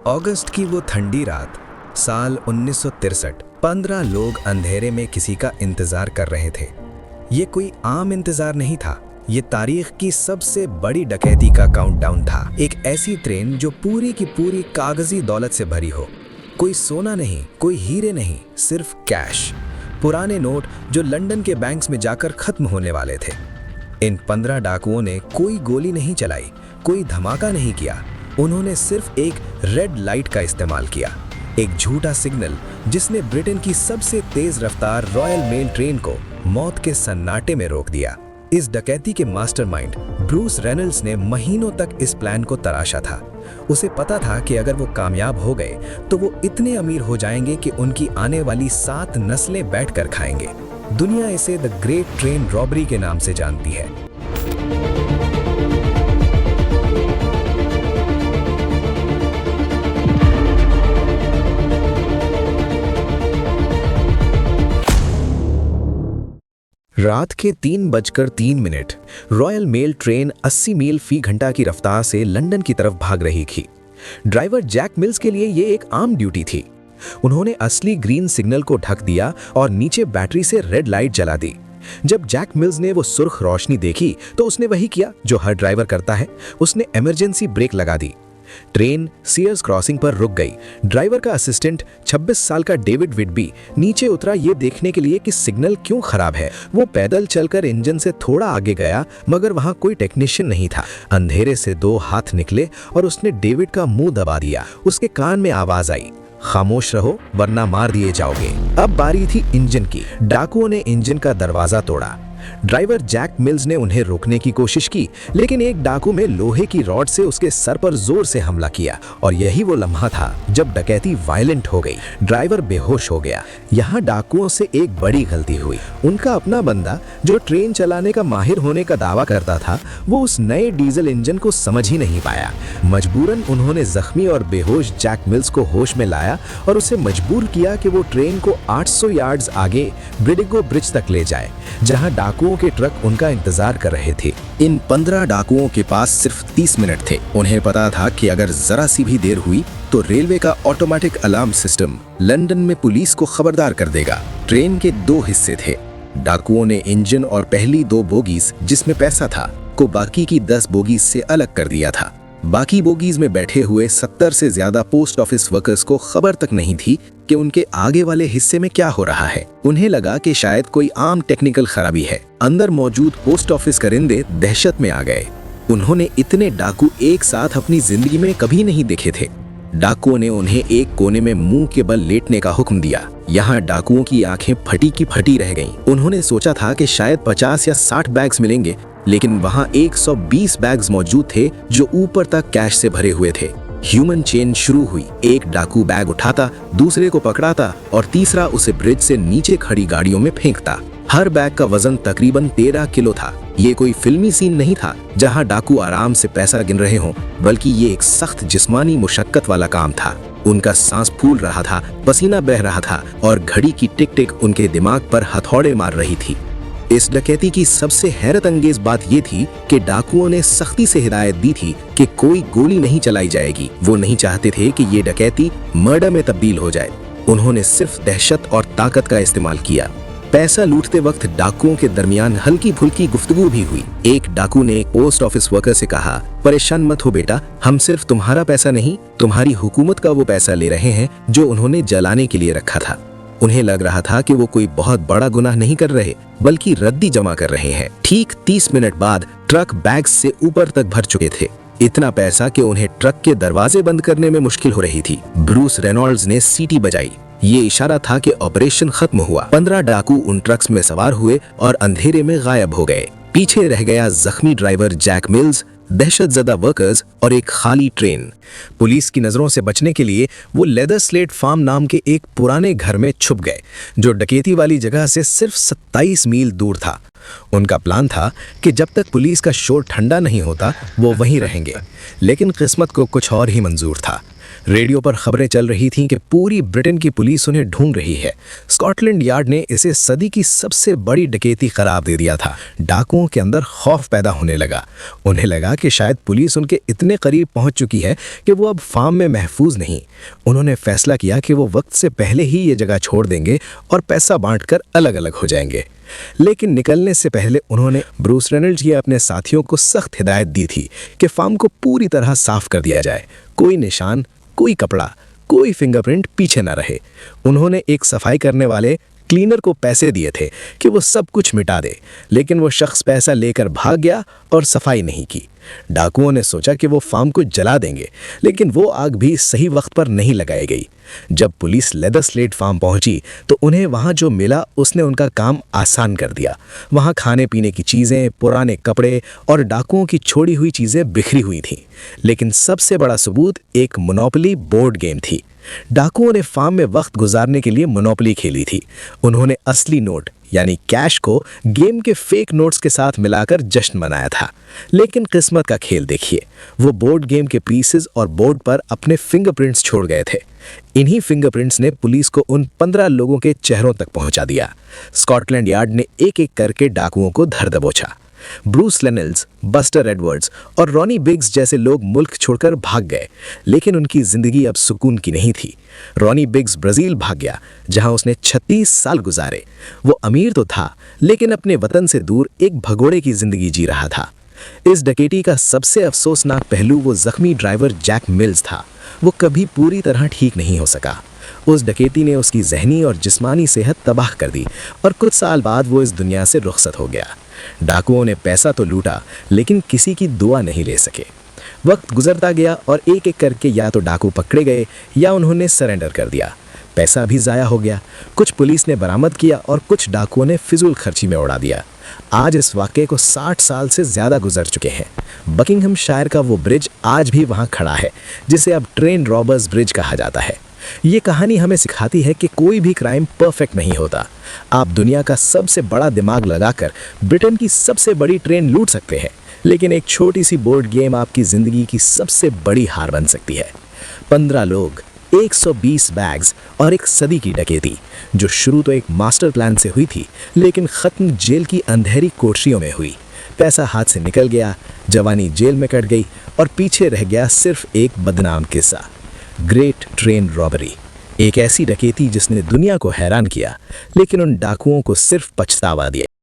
अगस्त की वो ठंडी रात, साल 1963। 15 लोग अंधेरे में किसी का इंतजार कर रहे थे। ये कोई आम इंतजार नहीं था, ये तारीख की सबसे बड़ी डकैती का काउंटडाउन था। एक ऐसी ट्रेन जो पूरी की पूरी कागजी दौलत से भरी हो। कोई सोना नहीं, कोई हीरे नहीं, सिर्फ कैश, पुराने नोट जो लंदन के बैंक्स में जाकर खत्म होने वाले थे। इन 15 डाकुओं ने कोई गोली नहीं चलाई, कोई धमाका नहीं किया। उन्होंने सिर्फ एक रेड लाइट का इस्तेमाल किया, एक झूठा सिग्नल जिसने ब्रिटेन की सबसे तेज रफ्तार रॉयल मेल ट्रेन को मौत के सन्नाटे में रोक दिया। इस डकैती के मास्टरमाइंड ब्रूस रेनल्ड्स ने महीनों तक इस प्लान को तराशा था। उसे पता था कि अगर वो कामयाब हो गए तो वो इतने अमीर हो जाएंगे कि उनकी आने वाली 7 नस्लें बैठकर खाएंगे। दुनिया इसे द ग्रेट ट्रेन रॉबरी के नाम से जानती है। रात के 3:03 रॉयल मेल ट्रेन 80 मील फी घंटा की रफ्तार से लंदन की तरफ भाग रही थी। ड्राइवर जैक मिल्स के लिए ये एक आम ड्यूटी थी। उन्होंने असली ग्रीन सिग्नल को ढक दिया और नीचे बैटरी से रेड लाइट जला दी। जब जैक मिल्स ने वो सुर्ख रोशनी देखी तो उसने वही किया जो हर ड्राइवर करता है, उसने इमरजेंसी ब्रेक लगा दी। ट्रेन सीयर्स क्रॉसिंग पर रुक गई। ड्राइवर का असिस्टेंट 26 साल का डेविड विडबी नीचे उतरा ये देखने के लिए कि सिग्नल क्यों खराब है। वो पैदल चलकर इंजन से थोड़ा आगे गया, मगर वहां कोई टेक्नीशियन नहीं था। अंधेरे से 2 हाथ निकले और उसने डेविड का मुंह दबा दिया। उसके कान में आवाज आई, खामोश रहो वरना मार दिए जाओगे। अब बारी थी इंजन की। डाकुओं ने इंजन का दरवाजा तोड़ा। ड्राइवर जैक मिल्स ने उन्हें रोकने की कोशिश की, लेकिन एक डाकू में लोहे की रॉड से उसके सर पर जोर से हमला किया और यही वो लम्हा था जब डकैती वायलेंट हो गई। ड्राइवर बेहोश हो गया। यहाँ डाकुओं से एक बड़ी गलती हुई। उनका अपना बंदा जो ट्रेन चलाने का माहिर होने का दावा करता था, वो उस नए डीजल इंजन को समझ ही नहीं पाया। मजबूरन उन्होंने जख्मी और बेहोश जैक मिल्स को होश में लाया और उसे मजबूर किया कि वो ट्रेन को 800 यार्ड्स आगे ब्रिडिगो ब्रिज तक ले जाए, जहां डाकुओं के ट्रक उनका इंतजार कर रहे थे। इन 15 डाकुओं के पास सिर्फ 30 मिनट थे। उन्हें पता था कि अगर जरा सी भी देर हुई तो रेलवे का ऑटोमेटिक अलार्म सिस्टम लंदन में पुलिस को खबरदार कर देगा। ट्रेन के 2 हिस्से थे। डाकुओं ने इंजन और पहली 2 बोगीज जिसमें पैसा था को बाकी की 10 बोगीज से अलग कर दिया था। बाकी बोगीज में बैठे हुए 70 से ज्यादा पोस्ट ऑफिस वर्कर्स को खबर तक नहीं थी कि उनके आगे वाले हिस्से में क्या हो रहा है। उन्हें लगा कि शायद कोई आम टेक्निकल खराबी है। अंदर मौजूद पोस्ट ऑफिस करिंदे दहशत में आ गए। उन्होंने इतने डाकू एक साथ अपनी जिंदगी में कभी नहीं देखे थे। डाकुओं ने उन्हें एक कोने में मुंह के बल लेटने का हुक्म दिया। यहाँ डाकुओं की आंखें फटी की फटी रह गईं। उन्होंने सोचा था कि शायद 50 या 60 बैग्स मिलेंगे, लेकिन वहाँ 120 बैग्स मौजूद थे जो ऊपर तक कैश से भरे हुए थे। ह्यूमन चेन शुरू हुई। एक डाकू बैग उठाता, दूसरे को पकड़ाता और तीसरा उसे ब्रिज से नीचे खड़ी गाड़ियों में फेंकता। हर बैग का वजन तकरीबन 13 किलो था। ये कोई फिल्मी सीन नहीं था जहां डाकू आराम से पैसा गिन रहे हों, बल्कि ये एक सख्त जिस्मानी मुशक्कत वाला काम था। उनका सांस फूल रहा था, पसीना बह रहा था और घड़ी की टिक टिक उनके दिमाग पर हथौड़े मार रही थी। इस डकैती की सबसे हैरत अंगेज बात यह थी कि डाकुओं ने सख्ती से हिदायत दी थी कि कोई गोली नहीं चलाई जाएगी। वो नहीं चाहते थे कि ये डकैती मर्डर में तब्दील हो जाए। उन्होंने सिर्फ दहशत और ताकत का इस्तेमाल किया। पैसा लूटते वक्त डाकुओं के दरमियान हल्की फुल्की गुफ्तगू भी हुई। एक डाकू ने एक पोस्ट ऑफिस वर्कर से कहा, परेशान मत हो बेटा, हम सिर्फ तुम्हारा पैसा नहीं, तुम्हारी हुकूमत का वो पैसा ले रहे हैं जो उन्होंने जलाने के लिए रखा था। उन्हें लग रहा था कि वो कोई बहुत बड़ा गुनाह नहीं कर रहे, बल्कि रद्दी जमा कर रहे हैं। ठीक 30 मिनट बाद ट्रक बैग्स से ऊपर तक भर चुके थे। इतना पैसा कि उन्हें ट्रक के दरवाजे बंद करने में मुश्किल हो रही थी। ब्रूस रेनॉल्ड्स ने सीटी बजाई। ये इशारा था कि ऑपरेशन खत्म हुआ। 15 डाकू उन ट्रक्स में सवार हुए और अंधेरे में गायब हो गए। पीछे रह गया जख्मी ड्राइवर जैक मिल्स, दहशतजदा वर्कर्स और एक खाली ट्रेन। पुलिस की नजरों से बचने के लिए वो लेदर स्लेट फार्म नाम के एक पुराने घर में छुप गए, जो डकैती वाली जगह से सिर्फ 27 मील दूर था। उनका प्लान था कि जब तक पुलिस का शोर ठंडा नहीं होता वो वहीं रहेंगे, लेकिन किस्मत को कुछ और ही मंजूर था। रेडियो पर खबरें चल रही थीं कि पूरी ब्रिटेन की पुलिस उन्हें ढूंढ रही है। स्कॉटलैंड यार्ड ने इसे सदी की सबसे बड़ी डकैती करार दे दिया था। डाकुओं के अंदर खौफ पैदा होने लगा। उन्हें लगा कि शायद पुलिस उनके इतने करीब पहुंच चुकी है कि वो अब फार्म में महफूज नहीं। उन्होंने फैसला किया कि वो वक्त से पहले ही ये जगह छोड़ देंगे और पैसा बांटकर अलग अलग हो जाएंगे। लेकिन निकलने से पहले उन्होंने ब्रूस रेनल्ड्स या अपने साथियों को सख्त हिदायत दी थी कि फार्म को पूरी तरह साफ कर दिया जाए। कोई निशान, कोई कपड़ा, कोई फिंगरप्रिंट पीछे न रहे। उन्होंने एक सफाई करने वाले क्लीनर को पैसे दिए थे कि वो सब कुछ मिटा दे, लेकिन वो शख्स पैसा लेकर भाग गया और सफाई नहीं की। डाकुओं ने सोचा कि वो फार्म को जला देंगे, लेकिन वो आग भी सही वक्त पर नहीं लगाई गई। जब पुलिस लेदर स्लेट फार्म पहुंची तो उन्हें वहां जो मिला उसने उनका काम आसान कर दिया। वहां खाने पीने की चीजें, पुराने कपड़े और डाकुओं की छोड़ी हुई चीजें बिखरी हुई थीं। लेकिन सबसे बड़ा सबूत एक मोनोपोली बोर्ड गेम थी। डाकुओं ने फार्म में वक्त गुजारने के लिए मोनोपोली खेली थी। उन्होंने असली नोट यानी कैश को गेम के फेक नोट्स के साथ मिलाकर जश्न मनाया था। लेकिन किस्मत का खेल देखिए, वो बोर्ड गेम के पीसेस और बोर्ड पर अपने फिंगरप्रिंट्स छोड़ गए थे। इन्हीं फिंगरप्रिंट्स ने पुलिस को उन 15 लोगों के चेहरों तक पहुंचा दिया। स्कॉटलैंड यार्ड ने एक एक करके डाकुओं को धर दबोचा। ब्रूस लेनल्स, बस्टर एडवर्ड्स और रॉनी बिग्स जैसे लोग मुल्क छोड़कर भाग गए, लेकिन उनकी जिंदगी अब सुकून की नहीं थी। रॉनी बिग्स ब्राजील भाग गया, जहां उसने 36 साल गुजारे। वो अमीर तो था, लेकिन अपने वतन से दूर एक भगोड़े की जिंदगी जी रहा था। इस डकैती का सबसे अफसोसनाक पहलू वो जख्मी ड्राइवर जैक मिल्स था। वो कभी पूरी तरह ठीक नहीं हो सका। उस डकैती ने उसकी जहनी और जिस्मानी सेहत तबाह कर दी और कुछ साल बाद वो इस दुनिया से रुखसत हो गया। डाकुओं ने पैसा तो लूटा, लेकिन किसी की दुआ नहीं ले सके। वक्त गुजरता गया और एक एक करके या तो डाकू पकड़े गए या उन्होंने सरेंडर कर दिया। पैसा भी ज़ाया हो गया। कुछ पुलिस ने बरामद किया और कुछ डाकुओं ने फिजूल खर्ची में उड़ा दिया। आज इस वाक़े को 60 साल से ज़्यादा गुजर चुके हैं। बकिंघमशायर का वो ब्रिज आज भी वहाँ खड़ा है, जिसे अब ट्रेन रॉबर्स ब्रिज कहा जाता है। ये कहानी हमें सिखाती है कि कोई भी क्राइम परफेक्ट नहीं होता। आप दुनिया का सबसे बड़ा दिमाग लगाकर ब्रिटेन की सबसे बड़ी ट्रेन लूट सकते हैं, लेकिन एक छोटी सी बोर्ड गेम आपकी ज़िंदगी की सबसे बड़ी हार बन सकती है। 15 लोग, 120 बैग्स और एक सदी की डकैती, जो शुरू तो एक मास्टर प्लान से हुई थी, लेकिन ख़त्म जेल की अंधेरी कोठरियों में हुई। पैसा हाथ से निकल गया, जवानी जेल में कट गई और पीछे रह गया सिर्फ एक बदनाम किस्सा, ग्रेट ट्रेन रॉबरी। एक ऐसी डकैती जिसने दुनिया को हैरान किया, लेकिन उन डाकुओं को सिर्फ पछतावा दिया।